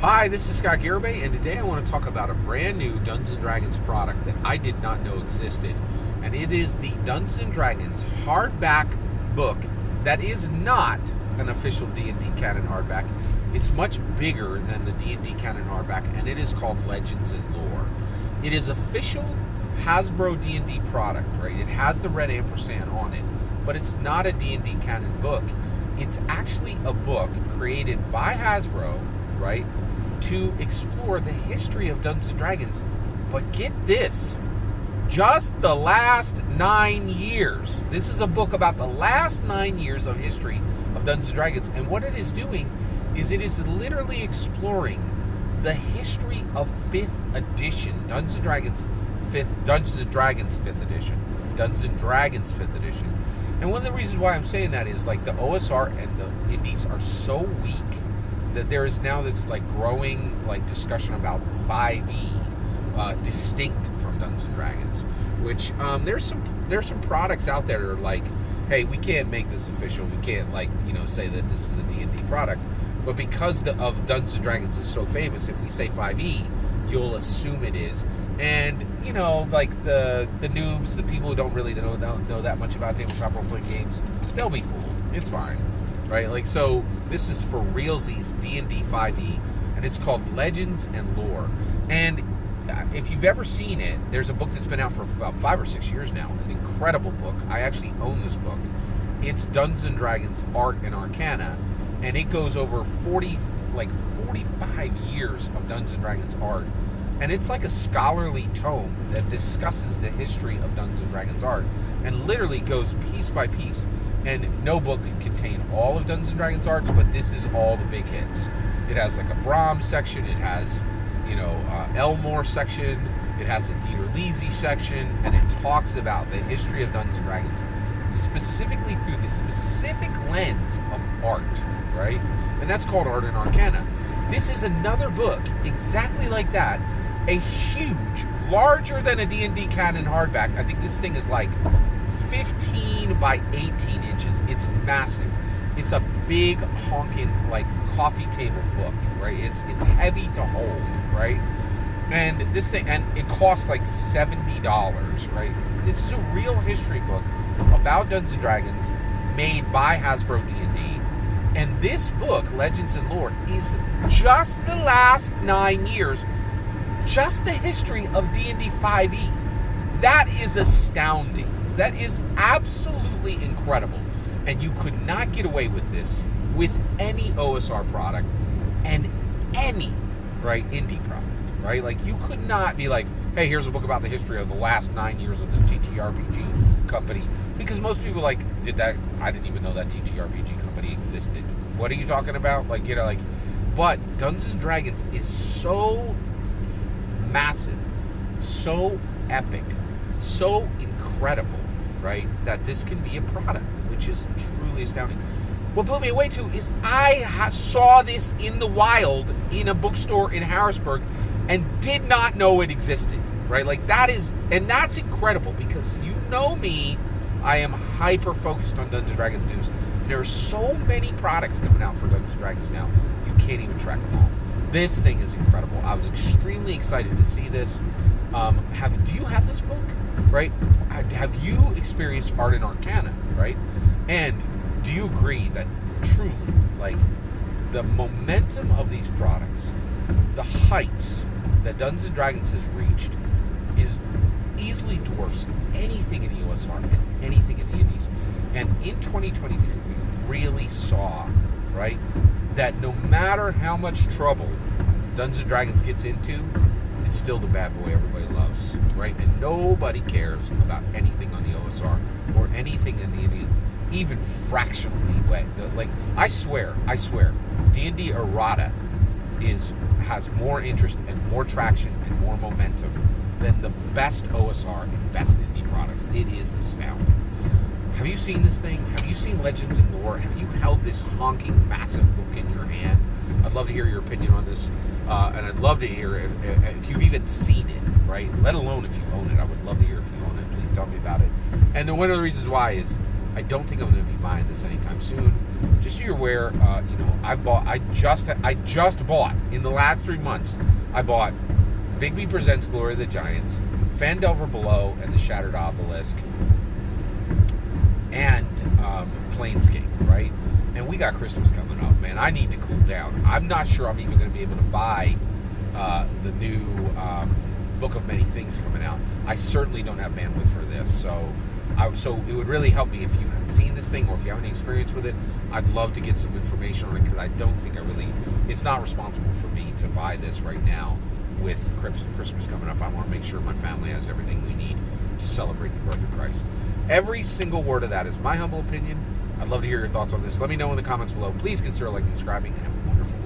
Hi, this is Scott Garibay, and today I want to talk about a brand new Dungeons & Dragons product that I did not know existed, and it is the Dungeons & Dragons hardback book that is not an official D&D canon hardback. It's much bigger than the D&D canon hardback, and it is called Legends and Lore. It is official Hasbro D&D product, right? It has the red ampersand on it, but it's not a D&D canon book. It's actually a book created by Hasbro, right, to explore the history of Dungeons & Dragons. But get this, just the last 9 years. This is a book about the last 9 years of history of Dungeons & Dragons. And what it is doing is it is literally exploring the history of 5th edition, Dungeons & Dragons 5th edition. And one of the reasons why I'm saying that is like the OSR and the indies are so weak that there is now this like growing like discussion about 5e distinct from Dungeons and Dragons, which there's some products out there that are like, hey, we can't make this official, we can't like say that this is a D&D product, but because of Dungeons and Dragons is so famous, if we say 5e, you'll assume it is. And like the noobs, the people who don't really know that much about tabletop role-playing games, they'll be fooled. It's fine. Right, like, so this is for realsies, D&D 5e, and it's called Legends and Lore. And if you've ever seen it, there's a book that's been out for about 5 or 6 years now, an incredible book. I actually own this book. It's Dungeons and Dragons Art and Arcana, and it goes over 45 years of Dungeons and Dragons art. And it's like a scholarly tome that discusses the history of Dungeons and Dragons art and literally goes piece by piece. And no book can contain all of Dungeons & Dragons arts, but this is all the big hits. It has like a Brahms section, it has, Elmore section, it has a Dieter Lisi section, and it talks about the history of Dungeons & Dragons, specifically through the specific lens of art, right? And that's called Art and Arcana. This is another book exactly like that, a huge, larger than a D&D canon hardback. I think this thing is like 15 by 18 inches. It's massive. It's a big honking like coffee table book, right? It's heavy to hold, right? And this thing, and it costs like $70, right? This is a real history book about Dungeons & Dragons made by Hasbro D&D. And this book, Legends and Lore, is just the last 9 years, just the history of D&D 5e. That is astounding. That is absolutely incredible. And you could not get away with this with any OSR product and any, right, indie product, right? Like, you could not be like, hey, here's a book about the history of the last 9 years of this TTRPG company. Because most people like, I didn't even know that TTRPG company existed. What are you talking about? Like, but Dungeons & Dragons is so massive, so epic, so incredible, right, that this can be a product, which is truly astounding. What blew me away too is I saw this in the wild in a bookstore in Harrisburg and did not know it existed, right? Like, that's incredible, because you know me, I am hyper focused on Dungeons & Dragons news. There are so many products coming out for Dungeons & Dragons now, you can't even track them all. This thing is incredible. I was extremely excited to see this. Do you have this book? Right? Have you experienced Art and Arcana, right? And do you agree that truly, like, the momentum of these products, the heights that Dungeons & Dragons has reached, is easily dwarfs anything in the OSR and anything in the indies. And in 2023, we really saw, right, that no matter how much trouble Dungeons & Dragons gets into, it's still the bad boy everybody loves, right? And nobody cares about anything on the OSR or anything in the Indians, even fractionally way. Like, I swear, D&D errata has more interest and more traction and more momentum than the best OSR and best indie products. It is astounding. Have you seen this thing? Have you seen Legends and Lore? Have you held this honking massive book in your hand? I'd love to hear your opinion on this. And I'd love to hear if you've even seen it, right? Let alone if you own it. I would love to hear if you tell me about it. And then one of the reasons why is I don't think I'm going to be buying this anytime soon. just so you're aware, I just bought in the last 3 months. I bought Bigby Presents Glory of the Giants, Fandelver Below, and the Shattered Obelisk, and Planescape, right? And we got Christmas coming up, man. I need to cool down. I'm not sure I'm even going to be able to buy the new Book of Many Things coming out. I certainly don't have bandwidth for this, so it would really help me if you've seen this thing or if you have any experience with it. I'd love to get some information on it, because I don't think it's not responsible for me to buy this right now with Christmas coming up. I want to make sure my family has everything we need to celebrate the birth of Christ. Every single word of that is my humble opinion. I'd love to hear your thoughts on this. Let me know in the comments below. Please consider liking and subscribing, and have a wonderful